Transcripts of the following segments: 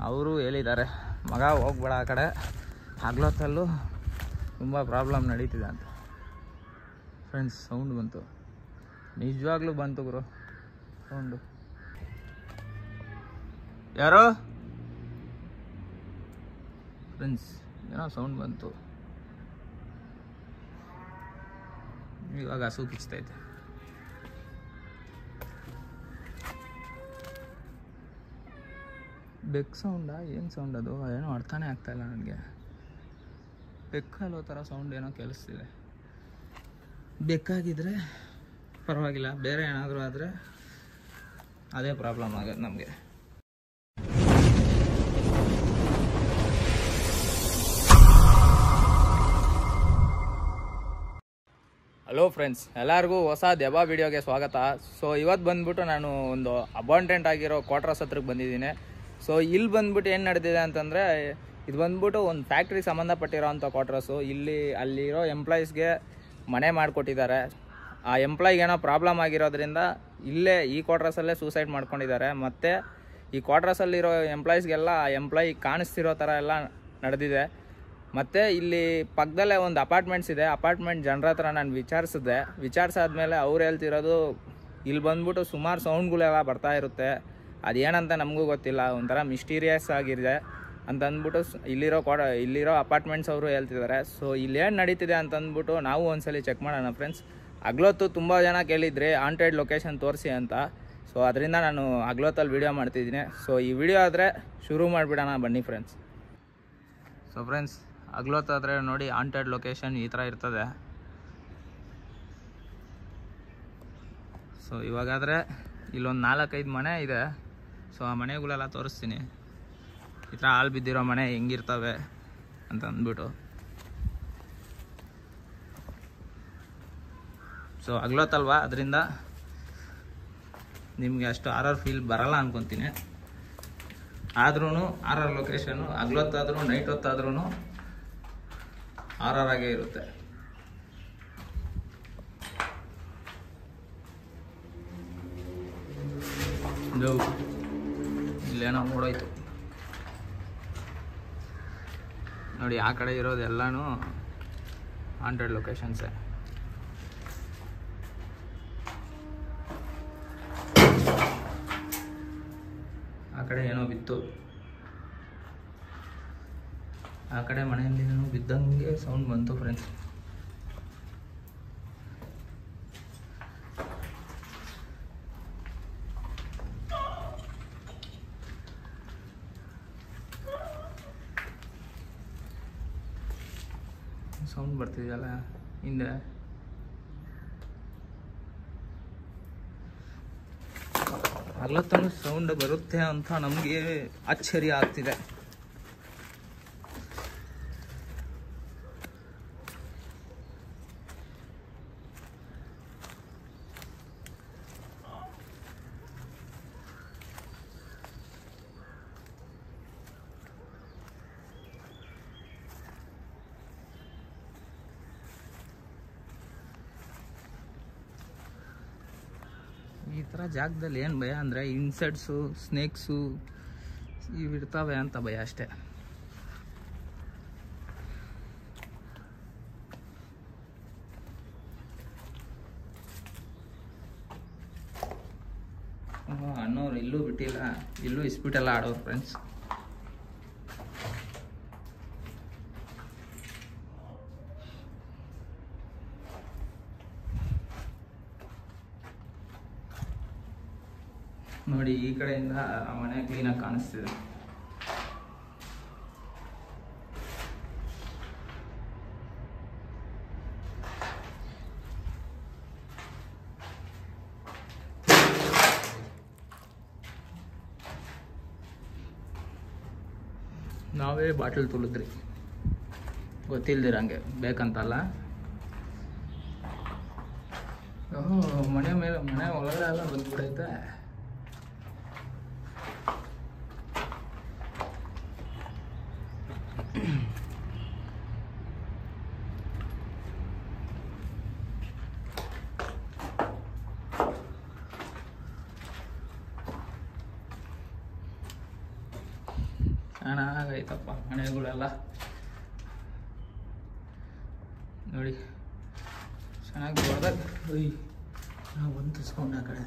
ಅವರು ಹೇಳಿದ್ದಾರೆ ಮಗ ಹೋಗ್ಬೇಡ ಆ ಕಡೆ, ಹಗಲೊತ್ತಲ್ಲೂ ತುಂಬ ಪ್ರಾಬ್ಲಮ್ ನಡೀತಿದೆ ಅಂತ. ಫ್ರೆಂಡ್ಸ್ ಸೌಂಡ್ ಬಂತು, ನಿಜವಾಗ್ಲೂ ಬಂತು ಗುರು ಸೌಂಡು. ಯಾರೋ ಫ್ರೆಂಡ್ಸ್ ಏನೋ ಸೌಂಡ್ ಬಂತು. ಇವಾಗ ಹಸು ಕಿಚ್ತೈತೆ. ಬೆಕ್ ಸೌಂಡಾ ಏನು ಸೌಂಡ್ ಅದು? ಏನೋ ಅರ್ಥನೇ ಆಗ್ತಾಯಿಲ್ಲ ನನಗೆ. ಬೆಕ್ಕಲ್ಲೋ ಥರ ಸೌಂಡ್ ಏನೋ ಕೇಳಿಸ್ತಿದೆ. ಬೆಕ್ಕಾಗಿದ್ದರೆ ಪರವಾಗಿಲ್ಲ, ಬೇರೆ ಏನಾದರೂ ಆದರೆ ಅದೇ ಪ್ರಾಬ್ಲಮ್ ಆಗೋದು ನಮಗೆ. ಹಲೋ ಫ್ರೆಂಡ್ಸ್, ಎಲ್ಲರಿಗೂ ಹೊಸ ದೆಬಾ ವಿಡಿಯೋಗೆ ಸ್ವಾಗತ. ಸೊ ಇವತ್ತು ಬಂದ್ಬಿಟ್ಟು ನಾನು ಒಂದು ಅಬಾಂಡೆಂಟ್ ಆಗಿರೋ ಕ್ವಾರ್ಟರ್ಸ್ ಹತ್ರಕ್ಕೆ ಬಂದಿದ್ದೀನಿ. ಸೊ ಇಲ್ಲಿ ಬಂದ್ಬಿಟ್ಟು ಏನು ನಡೆದಿದೆ ಅಂತಂದರೆ, ಇದು ಬಂದ್ಬಿಟ್ಟು ಒಂದು ಫ್ಯಾಕ್ಟ್ರಿಗೆ ಸಂಬಂಧಪಟ್ಟಿರೋ ಅಂಥ ಕ್ವಾರ್ಟರ್ಸು. ಅಲ್ಲಿರೋ ಎಂಪ್ಲಾಯೀಸ್ಗೆ ಮನೆ ಮಾಡಿಕೊಟ್ಟಿದ್ದಾರೆ. ಆ ಎಂಪ್ಲಾಯಿಗೆ ಏನೋ ಪ್ರಾಬ್ಲಮ್ ಆಗಿರೋದ್ರಿಂದ ಇಲ್ಲೇ ಈ ಕ್ವಾರ್ಟರ್ಸಲ್ಲೇ ಸೂಸೈಡ್ ಮಾಡ್ಕೊಂಡಿದ್ದಾರೆ. ಮತ್ತು ಈ ಕ್ವಾರ್ಟರ್ಸಲ್ಲಿರೋ ಎಂಪ್ಲಾಯೀಸ್ಗೆಲ್ಲ ಆ ಎಂಪ್ಲಾಯಿ ಕಾಣಿಸ್ತಿರೋ ಥರ ಎಲ್ಲ ನಡೆದಿದೆ. ಮತ್ತು ಇಲ್ಲಿ ಪಕ್ಕದಲ್ಲೇ ಒಂದು ಅಪಾರ್ಟ್ಮೆಂಟ್ಸ್ ಇದೆ. ಅಪಾರ್ಟ್ಮೆಂಟ್ ಜನರ ಹತ್ರ ನಾನು ವಿಚಾರಿಸಾದ್ಮೇಲೆ ಅವ್ರು ಹೇಳ್ತಿರೋದು ಇಲ್ಲಿ ಬಂದ್ಬಿಟ್ಟು ಸುಮಾರು ಸೌಂಡ್ಗಳೆಲ್ಲ ಬರ್ತಾ ಇರುತ್ತೆ, ಅದೇನಂತ ನಮಗೂ ಗೊತ್ತಿಲ್ಲ, ಒಂಥರ ಮಿಸ್ಟೀರಿಯಸ್ ಆಗಿದೆ ಅಂತ ಅಂದ್ಬಿಟ್ಟು ಇಲ್ಲಿರೋ ಅಪಾರ್ಟ್ಮೆಂಟ್ಸ್ ಅವರು ಹೇಳ್ತಿದ್ದಾರೆ. ಸೊ ಇಲ್ಲೇನು ನಡೀತಿದೆ ಅಂತಂದ್ಬಿಟ್ಟು ನಾವು ಒಂದ್ಸಲಿ ಚೆಕ್ ಮಾಡೋಣ ಫ್ರೆಂಡ್ಸ್. ಹಗ್ಲೊತ್ತು ತುಂಬ ಜನ ಕೇಳಿದ್ರಿ ಹಾಂಟೆಡ್ ಲೊಕೇಶನ್ ತೋರಿಸಿ ಅಂತ. ಸೊ ಅದರಿಂದ ನಾನು ಹಗ್ಲೊತ್ತಲ್ಲಿ ವೀಡಿಯೋ ಮಾಡ್ತಿದ್ದೀನಿ. ಸೊ ಈ ವಿಡಿಯೋ ಆದರೆ ಶುರು ಮಾಡಿಬಿಡೋಣ ಬನ್ನಿ ಫ್ರೆಂಡ್ಸ್. ಸೊ ಫ್ರೆಂಡ್ಸ್, ಹಗ್ಲೊತ್ತಾದರೆ ನೋಡಿ ಹಾಂಟೆಡ್ ಲೊಕೇಶನ್ ಈ ಥರ ಇರ್ತದೆ. ಸೊ ಇವಾಗಾದರೆ ಇಲ್ಲೊಂದು 4-5 ಮನೆ ಇದೆ. ಸೊ ಆ ಮನೆಗಳೆಲ್ಲ ತೋರಿಸ್ತೀನಿ, ಈ ಥರ ಹಾಲು ಬಿದ್ದಿರೋ ಮನೆ ಹೆಂಗಿರ್ತವೆ ಅಂತ ಅಂದ್ಬಿಟ್ಟು. ಸೊ ಹಗ್ಲೊತ್ತಲ್ವಾ, ಅದರಿಂದ ನಿಮಗೆ ಅಷ್ಟು ಆರ್ ಫೀಲ್ ಬರಲ್ಲ ಅನ್ಕೊತೀನಿ. ಆದ್ರೂ ಆರ್ ಲೊಕೇಶನ್ನು ಹಗ್ಲೊತ್ತಾದ್ರೂ ನೈಟ್ ಹೊತ್ತಾದ್ರೂ ಆಗೇ ಇರುತ್ತೆ. ಇಲ್ಲೇನೋ ಓಡೋಯ್ತು ನೋಡಿ. ಆ ಕಡೆ ಇರೋದೆಲ್ಲನೂ ಹಾಂಟೆಡ್ ಲೊಕೇಶನ್ಸೇ. ಆ ಕಡೆ ಏನೋ ಬಿತ್ತು, ಆ ಕಡೆ ಮನೆಯಲ್ಲಿ ಏನೋ ಬಿದ್ದಂಗೆ ಸೌಂಡ್ ಬಂತು ಫ್ರೆಂಡ್ಸ್. ಸೌಂಡ್ ಬರ್ತಿದೆಯಲ್ಲ ಹಿಂದೆ. ಹಗ್ಲೊತ್ತಲ್ಲಿ ಸೌಂಡ್ ಬರುತ್ತೆ ಅಂತ ನಮಗೆ ಆಶ್ಚರ್ಯ ಆಗ್ತಿದೆ. ಈ ಥರ ಜಾಗದಲ್ಲಿ ಏನು ಭಯ ಅಂದರೆ ಇನ್ಸೆಕ್ಟ್ಸು, ಸ್ನೇಕ್ಸು ಇವಿರ್ತವೆ ಅಂತ ಭಯ ಅಷ್ಟೇ. ಅಣ್ಣವ್ರು ಇಲ್ಲೂ ಬಿಟ್ಟಿಲ್ಲ, ಇಲ್ಲೂ ಇಸ್ಪಿಟೆಲ್ಲ ಆಡೋರು ಫ್ರೆಂಡ್ಸ್. ನೋಡಿ ಈ ಕಡೆಯಿಂದ ಆ ಮನೆ ಕ್ಲೀನಾಗಿ ಕಾಣಿಸ್ತಿದೆ. ನಾವೇ ಬಾಟಲ್ ತುಳಿದ್ರಿ ಗೊತ್ತಿಲ್ದಿರಂಗೆ, ಬೇಕಂತಲ್ಲ. ಮನೆ ಮೇಲೆ ಮನೆ ಒಳಗಡೆ ಎಲ್ಲ ಬಂದ್ಬಿಡೈತೆ. ಚೆನ್ನಾಗೈತಪ್ಪ ಮನೆಗಳೆಲ್ಲ ನೋಡಿ, ಚೆನ್ನಾಗಿ ದೊಡ್ಡದಾಗ. ನಾವು ಒಂದು ಸೌಂಡ್ ಆ ಕಡೆ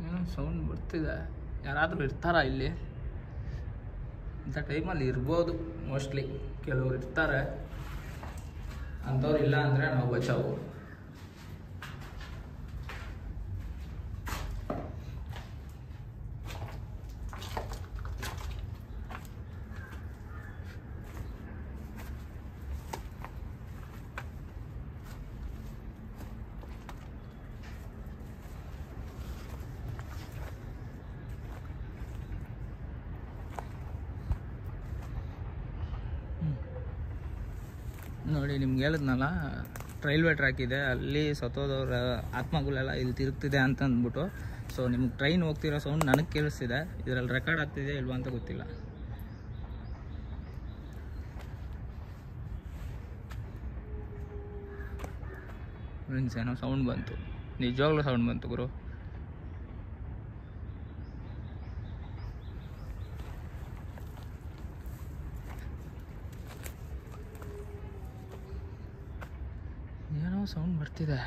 ಏನೋ ಸೌಂಡ್ ಬರ್ತಿದೆ. ಯಾರಾದರೂ ಇರ್ತಾರಾ ಇಲ್ಲಿ? ಇಂಥ ಟೈಮಲ್ಲಿ ಇರ್ಬೋದು, ಮೋಸ್ಟ್ಲಿ ಕೆಲವ್ರು ಇರ್ತಾರೆ. ಅಂಥವ್ರು ಇಲ್ಲ ಅಂದರೆ ನಾವು ಬಚಾವು. ನೋಡಿ, ನಿಮ್ಗೆ ಹೇಳಿದ್ನಲ್ಲ ರೈಲ್ವೆ ಟ್ರ್ಯಾಕ್ ಇದೆ, ಅಲ್ಲಿ ಸತ್ತೋದವ್ರ ಆತ್ಮಗಳೆಲ್ಲ ಇಲ್ಲಿ ತಿರುಗ್ತಿದೆ ಅಂತ ಅಂದ್ಬಿಟ್ಟು. ಸೊ ನಿಮ್ಗೆ ಟ್ರೈನ್ ಹೋಗ್ತಿರೋ ಸೌಂಡ್ ನನಗೆ ಕೇಳಿಸ್ತಿದೆ. ಇದರಲ್ಲಿ ರೆಕಾರ್ಡ್ ಆಗ್ತಿದೆ ಇಲ್ವಾ ಅಂತ ಗೊತ್ತಿಲ್ಲ. ಫ್ರೆಂಡ್ಸ್, ಏನೋ ಸೌಂಡ್ ಬಂತು, ನಿಜವಾಗ್ಲೂ ಸೌಂಡ್ ಬಂತು ಗುರು. ಏನೋ ಸೌಂಡ್ ಬರ್ತಿದೆ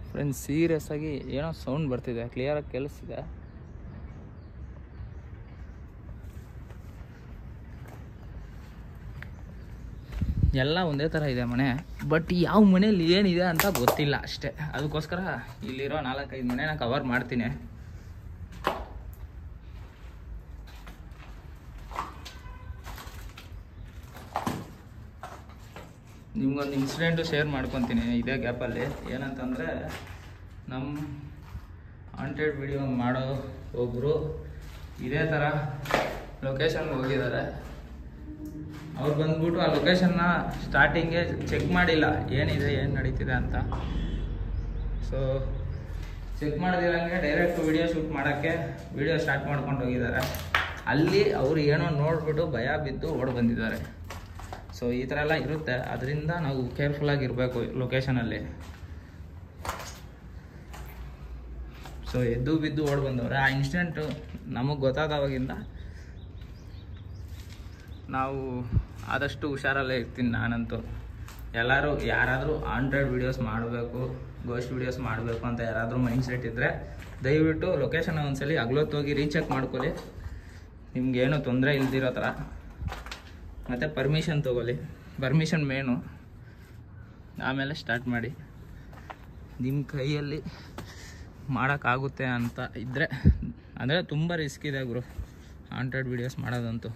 ಫ್ರೆಂಡ್ಸ್, ಸೀರಿಯಸ್ ಆಗಿ ಏನೋ ಸೌಂಡ್ ಬರ್ತಿದೆ, ಕ್ಲಿಯರಾಗಿ ಕೇಳಿಸ್ತಿದೆ. ಎಲ್ಲ ಒಂದೇ ಥರ ಇದೆ ಮನೆ, ಬಟ್ ಯಾವ ಮನೇಲಿ ಏನಿದೆ ಅಂತ ಗೊತ್ತಿಲ್ಲ ಅಷ್ಟೇ. ಅದಕ್ಕೋಸ್ಕರ ಇಲ್ಲಿರೋ 4-5 ಮನೆನ ಕವರ್ ಮಾಡ್ತೀನಿ. ನಿಮ್ಗೊಂದು ಇನ್ಸಿಡೆಂಟು ಶೇರ್ ಮಾಡ್ಕೊತೀನಿ ಇದೇ ಗ್ಯಾಪಲ್ಲಿ. ಏನಂತಂದರೆ, ನಮ್ಮ ಹಾಂಟೆಡ್ ವಿಡಿಯೋ ಮಾಡೋ ಒಬ್ಬರು ಇದೇ ಥರ ಲೊಕೇಶನ್ಗೆ ಹೋಗಿದ್ದಾರೆ. ಅವ್ರು ಬಂದ್ಬಿಟ್ಟು ಆ ಲೊಕೇಶನ್ನ ಸ್ಟಾರ್ಟಿಂಗೇ ಚೆಕ್ ಮಾಡಿಲ್ಲ, ಏನಿದೆ ಏನು ನಡೀತಿದೆ ಅಂತ. ಸೊ ಚೆಕ್ ಮಾಡಿದಿರಂಗೆ ಡೈರೆಕ್ಟ್ ವಿಡಿಯೋ ಶೂಟ್ ಮಾಡೋಕ್ಕೆ ವಿಡಿಯೋ ಸ್ಟಾರ್ಟ್ ಮಾಡ್ಕೊಂಡು ಹೋಗಿದ್ದಾರೆ. ಅಲ್ಲಿ ಅವರು ಏನೋ ನೋಡಿಬಿಟ್ಟು ಭಯ ಬಿದ್ದು ಓಡಿ ಬಂದಿದ್ದಾರೆ. ಸೊ ಈ ಥರ ಎಲ್ಲ ಇರುತ್ತೆ, ಅದರಿಂದ ನಾವು ಕೇರ್ಫುಲ್ಲಾಗಿರಬೇಕು ಲೊಕೇಶನಲ್ಲಿ. ಸೊ ಎದ್ದು ಬಿದ್ದು ಓಡಿ ಬಂದವ್ರೆ. ಆ ಇನ್ಸಿಡೆಂಟು ನಮಗೆ ಗೊತ್ತಾದವಾಗಿಂದ ನಾವು ಆದಷ್ಟು ಹುಷಾರಲ್ಲೇ ಇರ್ತೀನಿ ನಾನಂತೂ. ಯಾರಾದರೂ ಹಾಂಟೆಡ್ ವೀಡಿಯೋಸ್ ಮಾಡಬೇಕು, ಗೋಸ್ಟ್ ವೀಡಿಯೋಸ್ ಮಾಡಬೇಕು ಅಂತ ಯಾರಾದರೂ ಮೈಂಡ್ ಸೆಟ್ ಇದ್ದರೆ ದಯವಿಟ್ಟು ಲೊಕೇಶನ್ ಒಂದ್ಸಲಿ ಅಗ್ಲೊತ್ತೋಗಿ ರೀಚೆಕ್ ಮಾಡ್ಕೊಳ್ಳಿ, ನಿಮ್ಗೇನು ತೊಂದರೆ ಇಲ್ದಿರೋ ಥರ. ಮತ್ತು ಪರ್ಮಿಷನ್ ತೊಗೊಳ್ಳಿ, ಪರ್ಮಿಷನ್ ಮೇನು. ಆಮೇಲೆ ಸ್ಟಾರ್ಟ್ ಮಾಡಿ. ನಿಮ್ಮ ಕೈಯಲ್ಲಿ ಮಾಡೋಕ್ಕಾಗುತ್ತೆ ಅಂತ ಇದ್ದರೆ, ಅಂದರೆ ತುಂಬ ರಿಸ್ಕ್ ಇದೆ ಗುರು ಹಾಂಟೆಡ್ ವೀಡಿಯೋಸ್ ಮಾಡೋದಂತೂ.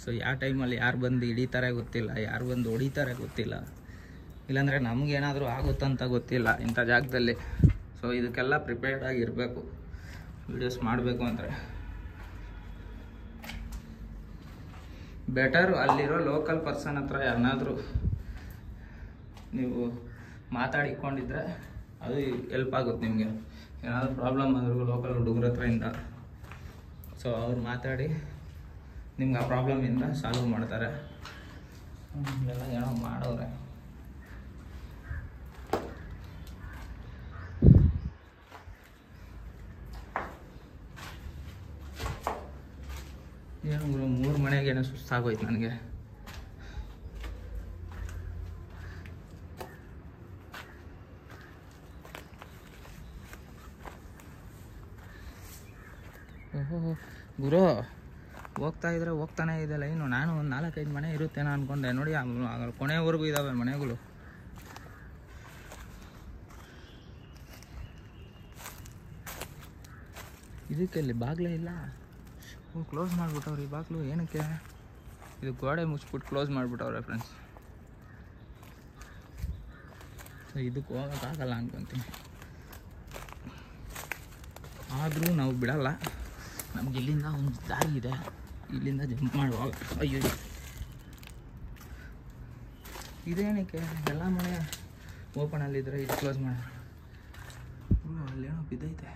ಸೊ ಯಾವ ಟೈಮಲ್ಲಿ ಯಾರು ಬಂದು ಹಿಡಿತಾರೆ ಗೊತ್ತಿಲ್ಲ, ಯಾರು ಬಂದು ಹೊಡಿತಾರೆ ಗೊತ್ತಿಲ್ಲ, ಇಲ್ಲಾಂದರೆ ನಮಗೇನಾದರೂ ಆಗುತ್ತಂತ ಗೊತ್ತಿಲ್ಲ ಇಂಥ ಜಾಗದಲ್ಲಿ. ಸೊ ಇದಕ್ಕೆಲ್ಲ ಪ್ರಿಪೇರ್ಡ್ ಆಗಿರಬೇಕು ವೀಡಿಯೋಸ್ ಮಾಡಬೇಕು ಅಂದರೆ. ಬೆಟರು ಅಲ್ಲಿರೋ ಲೋಕಲ್ ಪರ್ಸನ್ ಹತ್ರ ಯಾರನ್ನಾದರೂ ನೀವು ಮಾತಾಡಿಕೊಂಡಿದ್ರೆ ಅದು ಹೆಲ್ಪ್ ಆಗುತ್ತೆ ನಿಮಗೆ. ಏನಾದರೂ ಪ್ರಾಬ್ಲಮ್ ಆದ್ರೂ ಲೋಕಲ್ ಹುಡುಗರ ಹತ್ರದಿಂದ ಸೊ ಅವ್ರು ಮಾತಾಡಿ ನಿಮ್ಗೆ ಆ ಪ್ರಾಬ್ಲಮಿಂದ ಸಾಲ್ವ್ ಮಾಡ್ತಾರೆ. ಎಲ್ಲ ಏನೋ ಮಾಡೋರೆ. ಏನು 3 ಮನೆಗೆ ಏನೋ ಸುಸ್ತಾಗೋಯ್ತು ನನಗೆ. ಓಹೋ ಗುರು, ಹೋಗ್ತಾನೆ ಇದೆ ಲೈನು. ನಾನು ಒಂದು 4-5 ಮನೆ ಇರುತ್ತೇನೋ ಅಂದ್ಕೊಂಡೆ. ನೋಡಿ ಕೊನೆವರೆಗೂ ಇದ್ದಾವೆ ಮನೆಗಳು. ಇದಕ್ಕೆ ಇಲ್ಲಿ ಬಾಗಿಲೇ ಇಲ್ಲ. ಕ್ಲೋಸ್ ಮಾಡಿಬಿಟ್ಟವ್ರೆ ಈ ಬಾಗಿಲು. ಏನಕ್ಕೆ? ಇದು ಗೋಡೆ ಮುಚ್ಚಿಬಿಟ್ಟು ಕ್ಲೋಸ್ ಮಾಡಿಬಿಟ್ಟವ್ರೆ ಫ್ರೆಂಡ್ಸ್. ಸೊ ಇದಕ್ಕೆ ಹೋಗೋಕ್ಕಾಗಲ್ಲ ಅನ್ಕೊತೀನಿ. ಆದರೂ ನಾವು ಬಿಡಲ್ಲ. ನಮ್ಗೆ ಇಲ್ಲಿಂದ ಒಂದು ದಾರಿ ಇದೆ, ಇಲ್ಲಿಂದ ಜಂಪ್ ಮಾಡುವಾಗ. ಅಯ್ಯೋ, ಇದೇನಕ್ಕೆ ಎಲ್ಲ ಮನೆ ಓಪನಲ್ಲಿದ್ದರೆ ಇದು ಕ್ಲೋಸ್ ಮಾಡ. ಅಲ್ಲೇನೋ ಬಿದ್ದೈತೆ.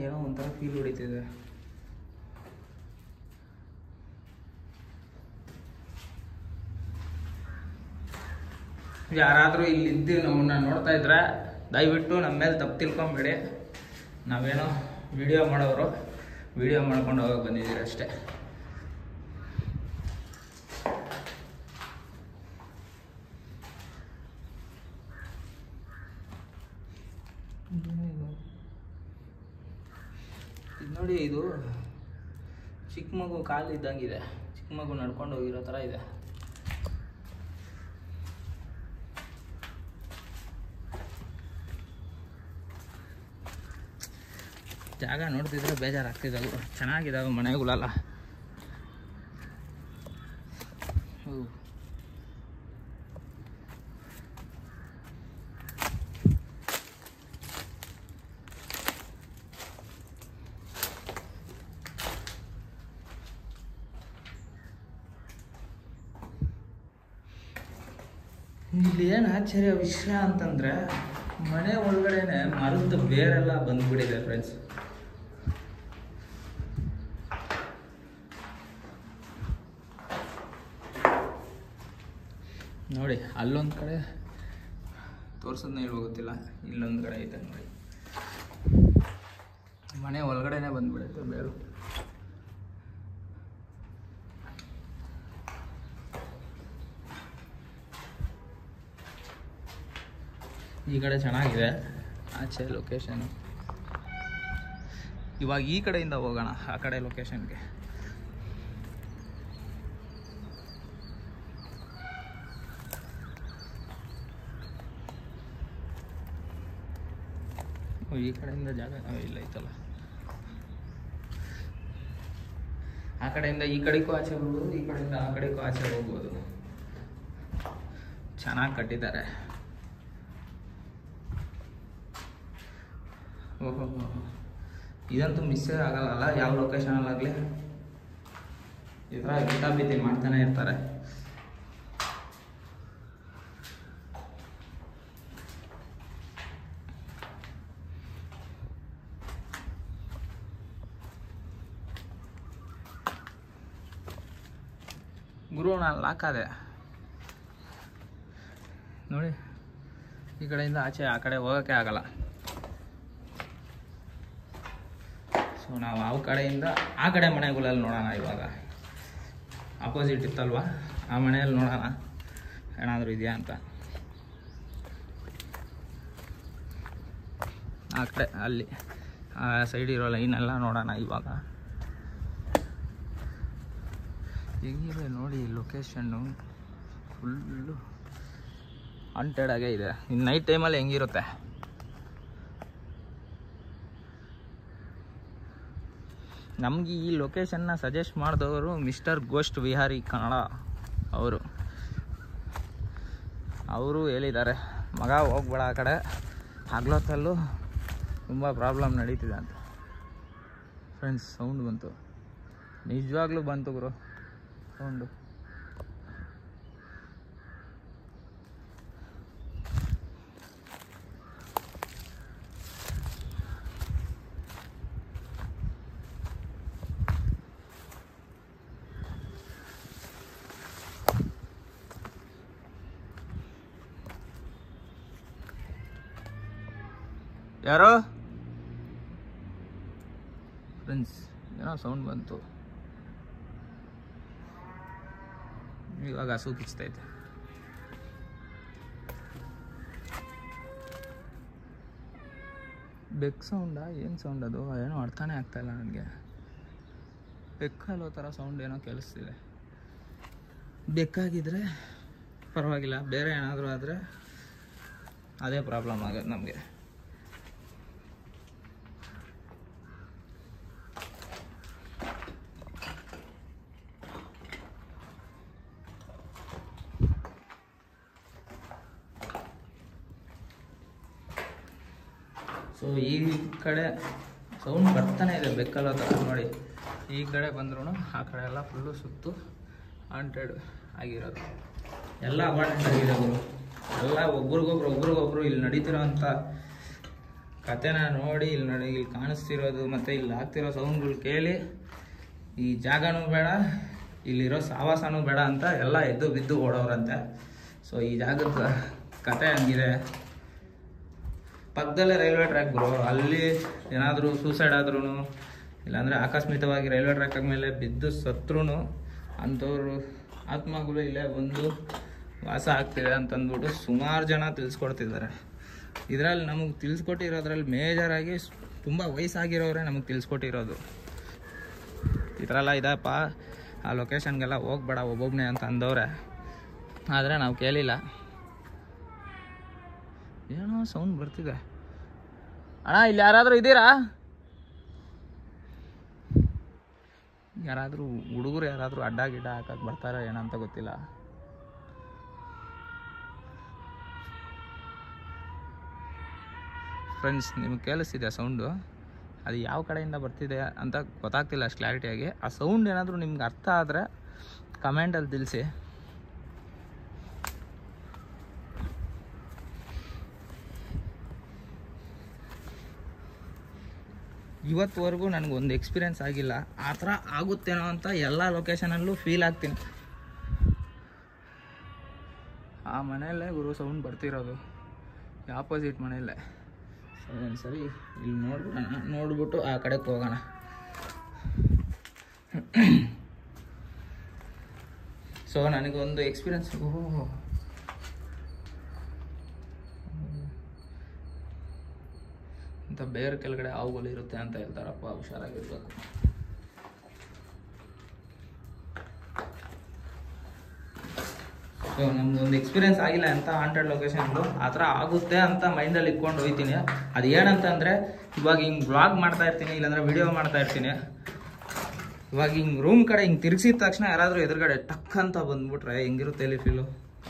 ಏನೋ ಒಂಥರ ಫೀಲ್ ಹೊಡಿತಿದೆ. ಯಾರಾದರೂ ಇಲ್ಲಿದ್ದು ನಮ್ಮನ್ನ ನೋಡ್ತಾ ಇದ್ರೆ ದಯವಿಟ್ಟು ನಮ್ಮ ಮೇಲೆ ತಪ್ಪು ತಿಳ್ಕೊಂಬೇಡಿ. ನಾವೇನೋ ವಿಡಿಯೋ ಮಾಡೋರು ವಿಡಿಯೋ ಮಾಡ್ಕೊಂಡು ಹೋಗಕ್ಕೆ ಬಂದಿದ್ದೀರಿ ಅಷ್ಟೇ. ಇದು ನೋಡಿ, ಇದು ಚಿಕ್ಕ ಮಗು ಕಾಲು ಇದ್ದಂಗಿದೆ. ಚಿಕ್ಕ ಮಗು ನಡ್ಕೊಂಡು ಹೋಗಿರೋ ಥರ ಇದೆ. ಜಾಗ ನೋಡ್ತಿದ್ರೆ ಬೇಜಾರಾಗ್ತಿದ್ದಾವೆ. ಚೆನ್ನಾಗಿದ್ದಾವೆ ಮನೆಗಳೆಲ್ಲ. ಇಲ್ಲಿ ಏನು ಆಶ್ಚರ್ಯ ವಿಷಯ ಅಂತಂದರೆ ಮನೆ ಒಳಗಡೆನೆ ಮರದ ಬೇರೆಲ್ಲ ಬಂದ್ಬಿಟ್ಟಿದೆ ಫ್ರೆಂಡ್ಸ್. ನೋಡಿ, ಅಲ್ಲೊಂದು ಕಡೆ ತೋರ್ಸೋದನ್ನ ಹೇಳಿ ಗೊತ್ತಿಲ್ಲ, ಇಲ್ಲೊಂದು ಕಡೆ ಐತೆ ನೋಡಿ. ಮನೆ ಒಳಗಡೆನೆ ಬಂದ್ಬಿಡುತ್ತೆ ಬೇರು. ಈ ಕಡೆ ಚೆನ್ನಾಗಿದೆ ಆಚೆ ಲೊಕೇಶನ್. ಇವಾಗ ಈ ಕಡೆಯಿಂದ ಹೋಗೋಣ ಆ ಕಡೆ ಲೊಕೇಶನ್ಗೆ. ಈ ಕಡೆಯಿಂದ ಜಾಗ ಇಲ್ಲ ಐತಲ್ಲ. ಆ ಕಡೆಯಿಂದ ಈ ಕಡೆಗೂ ಆಚೆ ಹೋಗ್ಬೋದು, ಈ ಕಡೆಯಿಂದ ಆ ಕಡೆಗೂ ಆಚೆ ಹೋಗ್ಬೋದು. ಚೆನ್ನಾಗಿ ಕಟ್ಟಿದ್ದಾರೆ. ಓಹೋ, ಇದಂತೂ ಮಿಸ್ಸೇ ಆಗಲ್ಲ. ಯಾವ ಲೊಕೇಶನಲ್ಲಾಗಲಿ ಈ ಥರ ಗಿಟಾಬಿದ್ದಿ ಮಾಡ್ತಾನೆ ಇರ್ತಾರೆ. ಗುರು, ನಾನು ಲಾಕಾದೆ ನೋಡಿ. ಈ ಕಡೆಯಿಂದ ಆಚೆ ಆ ಕಡೆ ಹೋಗೋಕ್ಕೆ ಆಗಲ್ಲ. ಸೊ ನಾವು ಆ ಕಡೆಯಿಂದ ಆ ಕಡೆ ಮನೆಗಳಲ್ಲಿ ನೋಡೋಣ. ಇವಾಗ ಅಪೋಸಿಟ್ ಇತ್ತಲ್ವ, ಆ ಮನೆಯಲ್ಲಿ ನೋಡೋಣ ಏನಾದರೂ ಇದೆಯಾ ಅಂತ. ಆ ಕಡೆ ಅಲ್ಲಿ ಆ ಸೈಡ್ ಇರೋ ಲೈನೆಲ್ಲ ನೋಡೋಣ ಇವಾಗ. ಹೆಂಗಿದೆ ನೋಡಿ ಲೊಕೇಶನ್ನು, ಫುಲ್ಲು ಹಾಂಟೆಡಾಗೇ ಇದೆ. ಇನ್ನು ನೈಟ್ ಟೈಮಲ್ಲಿ ಹೆಂಗಿರುತ್ತೆ. ನಮಗೆ ಈ ಲೊಕೇಶನ್ನ ಸಜೆಸ್ಟ್ ಮಾಡಿದವರು ಮಿಸ್ಟರ್ ಗೋಸ್ಟ್ ವಿಹಾರಿ ಕನ್ನಡ ಅವರು ಹೇಳಿದ್ದಾರೆ, ಮಗ ಹೋಗ್ಬೇಡ ಆ ಕಡೆ, ಹಗ್ಲೊತ್ತಲ್ಲೂ ತುಂಬ ಪ್ರಾಬ್ಲಮ್ ನಡೀತಿದೆ ಅಂತ. ಫ್ರೆಂಡ್ಸ್, ಸೌಂಡ್ ಬಂತು, ನಿಜವಾಗ್ಲೂ ಬಂತು ಗುರು ಸೌಂಡು. ಯಾರೋ ಫ್ರೆಂಡ್ಸ್, ಏನೋ ಸೌಂಡ್ ಬಂತು. ಇವಾಗ ಹಸು ಕಿಚ್ತೈತೆ. ಬೆಕ್ ಸೌಂಡಾ? ಏನು ಸೌಂಡ್ ಅದು? ಏನೋ ಅರ್ಥನೇ ಆಗ್ತಾಯಿಲ್ಲ ನನಗೆ. ಬೆಕ್ಕಲ್ಲೋ ಥರ ಸೌಂಡ್ ಏನೋ ಕೇಳಿಸ್ತಿದೆ. ಬೆಕ್ಕಾಗಿದ್ದರೆ ಪರವಾಗಿಲ್ಲ, ಬೇರೆ ಏನಾದರೂ ಆದರೆ ಅದೇ ಪ್ರಾಬ್ಲಮ್ ಆಗೋದು ನಮಗೆ. ಸೊ ಈ ಕಡೆ ಸೌಂಡ್ ಬರ್ತಾನೆ ಇದೆ ಬೆಕ್ಕಲ್ಲ ಥರ ನೋಡಿ. ಈ ಕಡೆ ಬಂದ್ರೂ ಆ ಕಡೆ ಎಲ್ಲ ಫುಲ್ಲು ಸುತ್ತು ಹಾಂಟೆಡ್ ಆಗಿರೋದು. ಎಲ್ಲ ಅಪಾರ್ಟ್ಮೆಂಟ್ ಆಗಿದೆ ಗುರು. ಎಲ್ಲ ಒಬ್ರಿಗೊಬ್ರು ಇಲ್ಲಿ ನಡೀತಿರೋ ಅಂಥ ಕತೆನ ನೋಡಿ ಇಲ್ಲಿ ಕಾಣಿಸ್ತಿರೋದು ಮತ್ತು ಇಲ್ಲಿ ಆಗ್ತಿರೋ ಸೌಂಡ್ಗಳು ಕೇಳಿ ಈ ಜಾಗನೂ ಬೇಡ, ಇಲ್ಲಿರೋ ಸಾವಾಸನೂ ಬೇಡ ಅಂತ ಎಲ್ಲ ಎದ್ದು ಬಿದ್ದು ಓಡೋರಂತೆ. ಸೊ ಈ ಜಾಗದ ಕತೆ ಹಂಗಿದೆ. ಪಕ್ಕದಲ್ಲೇ ರೈಲ್ವೆ ಟ್ರ್ಯಾಕ್ ಬ್ರೋ, ಅಲ್ಲಿ ಏನಾದರೂ ಸೂಸೈಡ್ ಆದ್ರೂ ಇಲ್ಲಾಂದರೆ ಆಕಸ್ಮಿಕವಾಗಿ ರೈಲ್ವೆ ಟ್ರ್ಯಾಕ್ ಮೇಲೆ ಬಿದ್ದು ಸತ್ರೂ ಅಂಥವ್ರು ಆತ್ಮಗಳು ಇಲ್ಲೇ ಬಂದು ವಾಸ ಆಗ್ತಿದೆ ಅಂತಂದ್ಬಿಟ್ಟು ಸುಮಾರು ಜನ ತಿಳಿಸ್ಕೊಡ್ತಿದ್ದಾರೆ. ಇದರಲ್ಲಿ ನಮಗೆ ತಿಳಿಸ್ಕೊಟ್ಟಿರೋದ್ರಲ್ಲಿ ಮೇಜರಾಗಿ ತುಂಬ ವಯಸ್ಸಾಗಿರೋರೆ ನಮಗೆ ತಿಳಿಸ್ಕೊಟ್ಟಿರೋದು. ಈ ಥರ ಎಲ್ಲ ಇದಪ್ಪ, ಆ ಲೊಕೇಶನ್ಗೆಲ್ಲ ಹೋಗ್ಬೇಡ ಒಬ್ಬೊಬ್ಬನೇ ಅಂತ ಅಂದವ್ರೆ. ಆದರೆ ನಾವು ಕೇಳಿಲ್ಲ. ಏನೋ ಸೌಂಡ್ ಬರ್ತಿದೆ. ಅಣ್ಣ ಇಲ್ಲಿ ಯಾರಾದರೂ ಇದ್ದೀರಾ? ಯಾರಾದರೂ ಹುಡುಗರು ಯಾರಾದರೂ ಅಡ್ಡ ಗಿಡ್ಡ ಹಾಕಕ್ಕೆ ಬರ್ತಾರೋ ಏನಂತ ಗೊತ್ತಿಲ್ಲ. ಫ್ರೆಂಡ್ಸ್, ನಿಮ್ಗೆ ಕೇಳಿಸ್ತಿದೆ ಸೌಂಡು? ಅದು ಯಾವ ಕಡೆಯಿಂದ ಬರ್ತಿದೆ ಅಂತ ಗೊತ್ತಾಗ್ತಿಲ್ಲ ಅಷ್ಟು ಕ್ಲಾರಿಟಿಯಾಗಿ. ಆ ಸೌಂಡ್ ಏನಾದರೂ ನಿಮ್ಗೆ ಅರ್ಥ ಆದರೆ ಕಮೆಂಟಲ್ಲಿ ತಿಳಿಸಿ. ಇವತ್ತುವರೆಗೂ ನನಗೊಂದು ಎಕ್ಸ್ಪೀರಿಯೆನ್ಸ್ ಆಗಿಲ್ಲ. ಆ ಥರ ಆಗುತ್ತೇನೋ ಅಂತ ಎಲ್ಲ ಲೊಕೇಶನಲ್ಲೂ ಫೀಲ್ ಆಗ್ತೀನಿ. ಆ ಮನೆಯಲ್ಲೇ ಗುರು ಸೌಂಡ್ ಬರ್ತಿರೋದು, ಆಪೋಸಿಟ್ ಮನೆಯಲ್ಲೇ. ಸರಿ ಇಲ್ಲಿ ನೋಡ್ಬಿಟ್ಟು ಆ ಕಡೆಗೆ ಹೋಗೋಣ. ಸೊ ನನಗೊಂದು ಎಕ್ಸ್ಪೀರಿಯನ್ಸ್. ಅಂತ ಬೇರೆ ಕೆಳಗಡೆ ಹಾವುಗಳು ಇರುತ್ತೆ ಅಂತ ಹೇಳ್ತಾರಪ್ಪ, ಹುಷಾರಾಗಿರ್ಬೇಕು. ಸೊ ನಮ್ಗೊಂದು ಎಕ್ಸ್ಪೀರಿಯೆನ್ಸ್ ಆಗಿಲ್ಲ ಅಂತ ಹಾಂಟೆಡ್ ಲೊಕೇಶನ್ಗಳು. ಆ ಥರ ಆಗುತ್ತೆ ಅಂತ ಮೈಂಡಲ್ಲಿ ಇಟ್ಕೊಂಡು ಹೋಗ್ತೀನಿ. ಅದು ಏನಂತಂದರೆ, ಇವಾಗ ಹಿಂಗೆ ಬ್ಲಾಗ್ ಮಾಡ್ತಾ ಇರ್ತೀನಿ, ಇಲ್ಲಾಂದರೆ ವಿಡಿಯೋ ಮಾಡ್ತಾ ಇರ್ತೀನಿ. ಇವಾಗ ಹಿಂಗೆ ರೂಮ್ ಕಡೆ ಹಿಂಗೆ ತಿರ್ಗಿಸಿದ ತಕ್ಷಣ ಯಾರಾದರೂ ಎದುರುಗಡೆ ಟಕ್ ಅಂತ ಬಂದ್ಬಿಟ್ರೆ ಹೆಂಗಿರುತ್ತೆ ಇಲ್ಲಿ ಫೀಲು.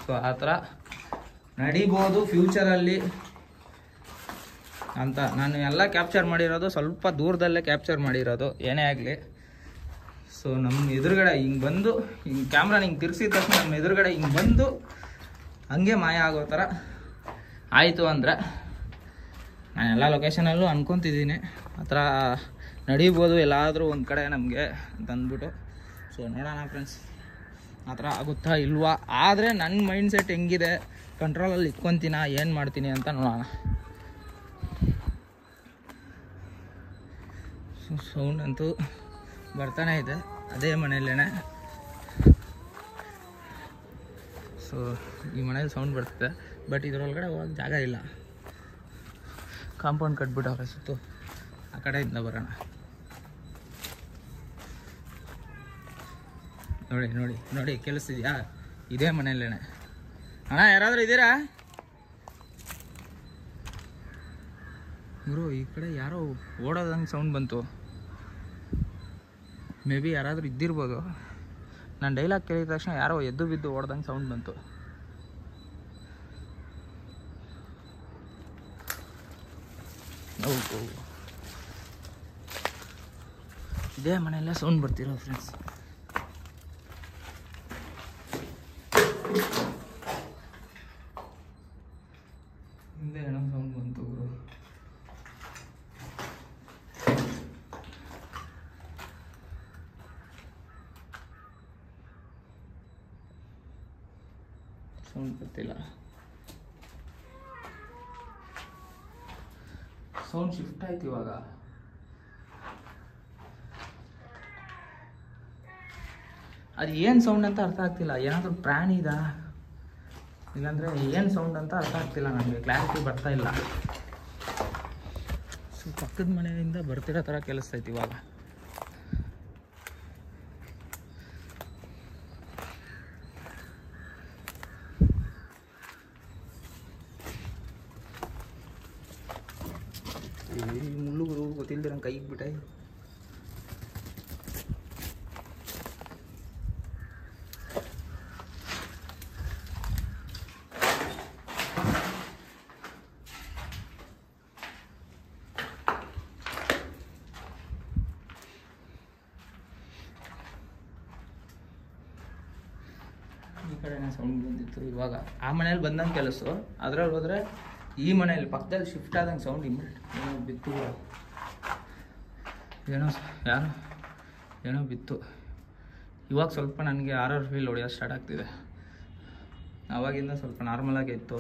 ಸೊ ಆ ಥರ ನಡಿಬೋದು ಫ್ಯೂಚರಲ್ಲಿ ಅಂತ ನಾನು ಎಲ್ಲ ಕ್ಯಾಪ್ಚರ್ ಮಾಡಿರೋದು ಸ್ವಲ್ಪ ದೂರದಲ್ಲೇ ಕ್ಯಾಪ್ಚರ್ ಮಾಡಿರೋದು ಏನೇ ಆಗಲಿ. ಸೊ ನಮ್ಮ ಎದುರುಗಡೆ ಹಿಂಗೆ ಬಂದು ಹಿಂಗೆ ಕ್ಯಾಮ್ರಾನ ಹಿಂಗೆ ತಿರ್ಗಿಸಿದ ತಕ್ಷಣ ನಮ್ಮ ಎದುರುಗಡೆ ಹಿಂಗೆ ಬಂದು ಹಂಗೆ ಮಾಯ ಆಗೋ ಥರ ಆಯಿತು ಅಂದರೆ ನಾನು ಎಲ್ಲ ಲೊಕೇಶನಲ್ಲೂ ಅನ್ಕೊತಿದ್ದೀನಿ ಆ ಥರ ನಡೀಬೋದು ಎಲ್ಲಾದರೂ ಒಂದು ಕಡೆ ನಮಗೆ ಅಂತ ಅಂದ್ಬಿಟ್ಟು. ಸೊ ನೋಡೋಣ ಫ್ರೆಂಡ್ಸ್, ಆ ಥರ ಆಗುತ್ತಾ ಇಲ್ವಾ. ಆದರೆ ನನ್ನ ಮೈಂಡ್ ಸೆಟ್ ಹೆಂಗಿದೆ, ಕಂಟ್ರೋಲಲ್ಲಿ ಇಟ್ಕೊತೀನ, ಏನು ಮಾಡ್ತೀನಿ ಅಂತ ನೋಡೋಣ. ಸೌಂಡ್ ಅಂತೂ ಬರ್ತಾನೆ ಇದೆ ಅದೇ ಮನೆಯಲ್ಲೇ. ಸೊ ಈ ಮನೇಲಿ ಸೌಂಡ್ ಬರ್ತಿದೆ, ಬಟ್ ಇದರೊಳಗಡೆ ಹೋಗೋಕ್ಕೆ ಜಾಗ ಇಲ್ಲ. ಕಾಂಪೌಂಡ್ ಕಟ್ಬಿಟ್ಟವ್ರೆ ಸುತ್ತು. ಆ ಕಡೆಯಿಂದ ಬರೋಣ. ನೋಡಿ ನೋಡಿ ನೋಡಿ ಕೇಳಿಸ್ತಿದ್ಯಾ? ಇದೇ ಮನೆಯಲ್ಲೇನೆ. ಅಣ್ಣ ಯಾರಾದರೂ ಇದ್ದೀರಾ ಗುರು? ಈ ಕಡೆ ಯಾರೋ ಓಡೋದಂಗೆ ಸೌಂಡ್ ಬಂತು. ಮೇ ಬಿ ಯಾರಾದರೂ ಇದ್ದಿರ್ಬೋದು. ನಾನು ಡೈಲಾಗ್ ಕೇಳಿದ ತಕ್ಷಣ ಯಾರೋ ಎದ್ದು ಬಿದ್ದು ಓಡ್ದಂಗೆ ಸೌಂಡ್ ಬಂತು. ಹೌದು, ಇದೇ ಮನೆಯಲ್ಲೇ ಸೌಂಡ್ ಬರ್ತಿರೋ ಫ್ರೆಂಡ್ಸ್. ಹಿಂದೆ ಏನೋ ಸೌಂಡ್ ಬಂತು ಗುರು. ಸೌಂಡ್ ಗೊತ್ತಿಲ್ಲ. ಸೌಂಡ್ ಶಿಫ್ಟ್ ಆಯ್ತು ಇವಾಗ. ಅದು ಏನು ಸೌಂಡ್ ಅಂತ ಅರ್ಥ ಆಗ್ತಿಲ್ಲ. ಏನಾದರೂ ಪ್ರಾಣಿ ಇದಾ ಇಲ್ಲಾಂದರೆ ಏನು ಸೌಂಡ್ ಅಂತ ಅರ್ಥ ಆಗ್ತಿಲ್ಲ ನನಗೆ, ಕ್ಲಾರಿಟಿ ಬರ್ತಾ ಇಲ್ಲ. ಸೊ ಪಕ್ಕದ ಮನೆಯಿಂದ ಬರ್ತಿರೋ ಥರ ಕೇಳಿಸ್ತೈತಿ ಇವಾಗ. ಮುಳ್ಳುಗುರು ಗೊತ್ತಿಲ್ದಿರಂಗೆ ಕೈಗೆ ಬಿಟ್ಟೆ. ಈ ಕಡೆನೇ ಸೌಂಡ್ ಬಂದಿತ್ತು ಇವಾಗ. ಆ ಮನೇಲಿ ಬಂದಂಗೆ ಕೆಲಸ. ಅದ್ರಲ್ಲಿ ಹೋದರೆ ಈ ಮನೆಯಲ್ಲಿ ಪಕ್ಕದಲ್ಲಿ ಶಿಫ್ಟ್ ಆದಂಗೆ ಸೌಂಡ್ ಇಮ್ಮಿಡಿಯೇಟ್ ಏನೋ ಬಿತ್ತು, ಏನೋ ಬಿತ್ತು. ಇವಾಗ ಸ್ವಲ್ಪ ನನಗೆ ಆರ್ ಫೀಲ್ ಹೊಡೆಯೋದು ಸ್ಟಾರ್ಟ್ ಆಗ್ತಿದೆ. ಆವಾಗಿಂದ ಸ್ವಲ್ಪ ನಾರ್ಮಲಾಗೇ ಇತ್ತು.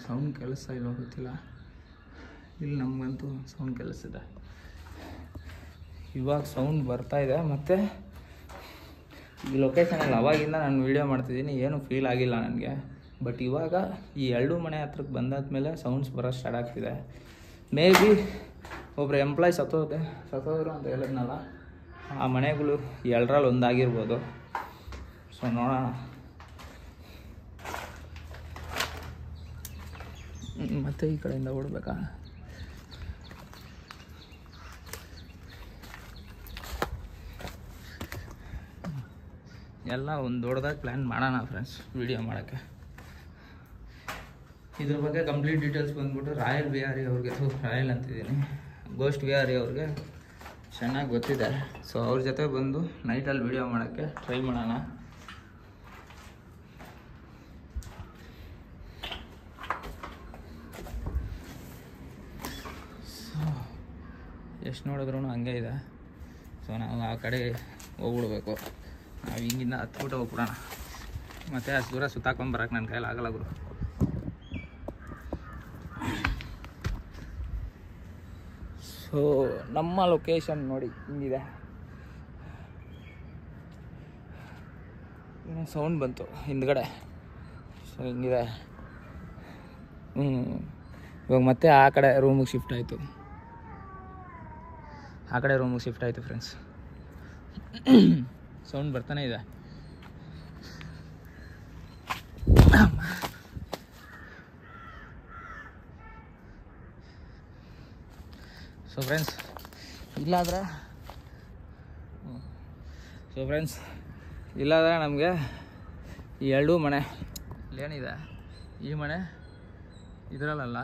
ಸೌಂಡ್ ಕೆಲಸ ಇಲ್ಲ ಗೊತ್ತಿಲ್ಲ, ಇಲ್ಲಿ ನಮಗಂತೂ ಸೌಂಡ್ ಕೆಲಸಿದೆ. ಇವಾಗ ಸೌಂಡ್ ಬರ್ತಾಯಿದೆ. ಮತ್ತು ಈ ಲೊಕೇಶನಲ್ಲಿ ಅವಾಗಿಂದ ನಾನು ವೀಡಿಯೋ ಮಾಡ್ತಿದ್ದೀನಿ, ಏನೂ ಫೀಲ್ ಆಗಿಲ್ಲ ನನಗೆ. ಬಟ್ ಇವಾಗ ಈ 2 ಮನೆ ಹತ್ರಕ್ಕೆ ಬಂದಾದ್ಮೇಲೆ ಸೌಂಡ್ಸ್ ಬರೋದು ಸ್ಟಾರ್ಟ್ ಆಗ್ತಿದೆ. ಮೇ ಬಿ ಒಬ್ಬರು ಎಂಪ್ಲಾಯ್ ಸತ್ತೋದ್ರು ಅಂತ ಹೇಳಿದ್ನಲ್ಲ, ಆ ಮನೆಗಳು 2ರಲ್ಲಿ ಒಂದಾಗಿರ್ಬೋದು. ಸೊ ನೋಡೋಣ. ಮತ್ತೆ ಈ ಕಡೆಯಿಂದ ಓಡಬೇಕಾ? ಎಲ್ಲ ಒಂದು ದೊಡ್ಡದಾಗಿ ಪ್ಲ್ಯಾನ್ ಮಾಡೋಣ ಫ್ರೆಂಡ್ಸ್ ವಿಡಿಯೋ ಮಾಡೋಕ್ಕೆ. ಇದ್ರ ಬಗ್ಗೆ ಕಂಪ್ಲೀಟ್ ಡೀಟೇಲ್ಸ್ ಬಂದ್ಬಿಟ್ಟು ರಾಯಲ್ ವಿಹಾರಿ ಅವ್ರಿಗೆ, ರಾಯಲ್ ಅಂತಿದ್ದೀನಿ, ಗೋಸ್ಟ್ ವಿಹಾರಿ ಅವ್ರಿಗೆ ಚೆನ್ನಾಗಿ ಗೊತ್ತಿದೆ. ಸೊ ಅವ್ರ ಜೊತೆ ಬಂದು ನೈಟಲ್ಲಿ ವಿಡಿಯೋ ಮಾಡೋಕ್ಕೆ ಟ್ರೈ ಮಾಡೋಣ. ಎಷ್ಟು ನೋಡಿದ್ರೂ ಹಂಗೆ ಇದೆ. ಸೊ ನಾವು ಆ ಕಡೆ ಹೋಗ್ಬಿಡ್ಬೇಕು. ನಾವು ಹಿಂಗಿಂದ ಹತ್ಬಿಟ್ಟು ಹೋಗ್ಬಿಡೋಣ. ಮತ್ತು ಅಷ್ಟು ದೂರ ಸುತ್ತಾಕೊಂಬರಕ್ಕೆ ನನ್ನ ಕೈಯಲ್ಲಿ ಆಗಲ್ಲ ಗುರು. ಸೊ ನಮ್ಮ ಲೊಕೇಶನ್ ನೋಡಿ ಹಿಂಗಿದೆ. ಸೌಂಡ್ ಬಂತು ಹಿಂದ್ಗಡೆ. ಸೊ ಹಿಂಗಿದೆ. ಇವಾಗ ಮತ್ತೆ ಆ ಕಡೆ ರೂಮಿಗೆ ಶಿಫ್ಟ್ ಆಯಿತು. ಫ್ರೆಂಡ್ಸ್. ಸೌಂಡ್ ಬರ್ತಾನೆ ಇದೆ. ಸೊ ಫ್ರೆಂಡ್ಸ್ ಇಲ್ಲಾದರೆ ನಮಗೆ ಈ 2 ಮನೆ ಏನಿದೆ, ಈ ಮನೆ ಇದರಲ್ಲ,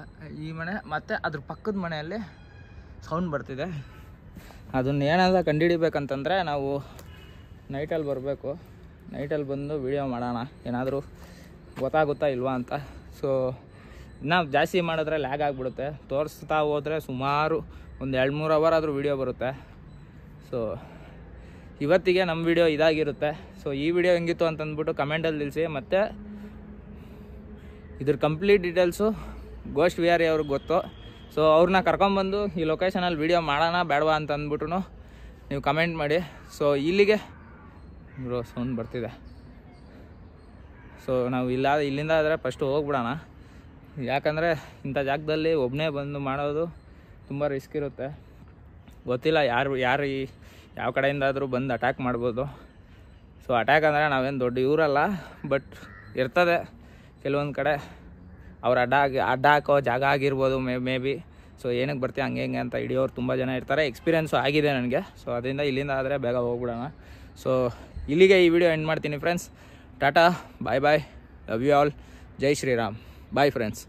ಈ ಮನೆ ಮತ್ತು ಅದ್ರ ಪಕ್ಕದ ಮನೆಯಲ್ಲಿ ಸೌಂಡ್ ಬರ್ತಿದೆ. ಅದನ್ನು ಏನಾದರೂ ಕಂಡುಹಿಡಿಬೇಕಂತಂದರೆ ನಾವು ನೈಟಲ್ಲಿ ಬರಬೇಕು. ನೈಟಲ್ಲಿ ಬಂದು ವಿಡಿಯೋ ಮಾಡೋಣ, ಏನಾದರೂ ಗೊತ್ತಾಗುತ್ತಾ ಇಲ್ವಾ ಅಂತ. ಸೊ ಇನ್ನೂ ಜಾಸ್ತಿ ಮಾಡಿದ್ರೆ ಲ್ಯಾಗ್ ಆಗಿಬಿಡುತ್ತೆ. ತೋರಿಸ್ತಾ ಹೋದರೆ ಸುಮಾರು ಒಂದು 2-3 ಅವರ್ ಆದರೂ ವಿಡಿಯೋ ಬರುತ್ತೆ. ಸೊ ಇವತ್ತಿಗೆ ನಮ್ಮ ವಿಡಿಯೋ ಇದಾಗಿರುತ್ತೆ. ಸೊ ಈ ವಿಡಿಯೋ ಹೆಂಗಿತ್ತು ಅಂತಂದ್ಬಿಟ್ಟು ಕಮೆಂಟಲ್ಲಿ ತಿಳಿಸಿ. ಮತ್ತು ಇದ್ರ ಕಂಪ್ಲೀಟ್ ಡೀಟೇಲ್ಸು ಗೋಸ್ಟ್ ವಿಹಾರಿ ಅವ್ರಿಗೆ ಗೊತ್ತು. ಸೊ ಅವ್ರನ್ನ ಕರ್ಕೊಂಬಂದು ಈ ಲೊಕೇಶನಲ್ಲಿ ವಿಡಿಯೋ ಮಾಡೋಣ ಬೇಡವಾ ಅಂತ ಅಂದ್ಬಿಟ್ಟು ನೀವು ಕಮೆಂಟ್ ಮಾಡಿ. ಸೊ ಇಲ್ಲಿಗೆ ಸೌಂಡ್ ಬರ್ತಿದೆ. ಸೊ ನಾವು ಇಲ್ಲಿಂದ ಆದರೆ ಫಸ್ಟು ಹೋಗ್ಬಿಡೋಣ. ಯಾಕಂದರೆ ಇಂಥ ಜಾಗದಲ್ಲಿ ಒಬ್ಬನೇ ಬಂದು ಮಾಡೋದು ತುಂಬ ರಿಸ್ಕ್ ಇರುತ್ತೆ. ಗೊತ್ತಿಲ್ಲ ಯಾರು ಯಾವ ಕಡೆಯಿಂದಾದರೂ ಬಂದು ಅಟ್ಯಾಕ್ ಮಾಡ್ಬೋದು. ಸೊ ಅಟ್ಯಾಕ್ ಅಂದರೆ ನಾವೇನು ದೊಡ್ಡ ಇವರಲ್ಲ, ಬಟ್ ಇರ್ತದೆ ಕೆಲವೊಂದು ಕಡೆ. ಅವ್ರು ಅಡ್ಡ ಹಾಕೋ ಜಾಗ ಆಗಿರ್ಬೋದು ಮೇ ಬಿ. ಸೊ ಏನಕ್ಕೆ ಬರ್ತೀವಿ ಹಂಗೆ ಅಂತ ಹಿಡಿಯೋರು ತುಂಬ ಜನ ಇರ್ತಾರೆ. ಎಕ್ಸ್ಪೀರಿಯೆನ್ಸು ಆಗಿದೆ ನನಗೆ. ಸೊ ಅದರಿಂದ ಇಲ್ಲಿಂದ ಆದರೆ ಬೇಗ ಹೋಗ್ಬಿಡೋಣ. ಸೊ ಇಲ್ಲಿಗೆ ಈ ವಿಡಿಯೋ ಎಂಡ್ ಮಾಡ್ತೀನಿ friends. Tata, bye, love you all, Jai Shriram, bye friends.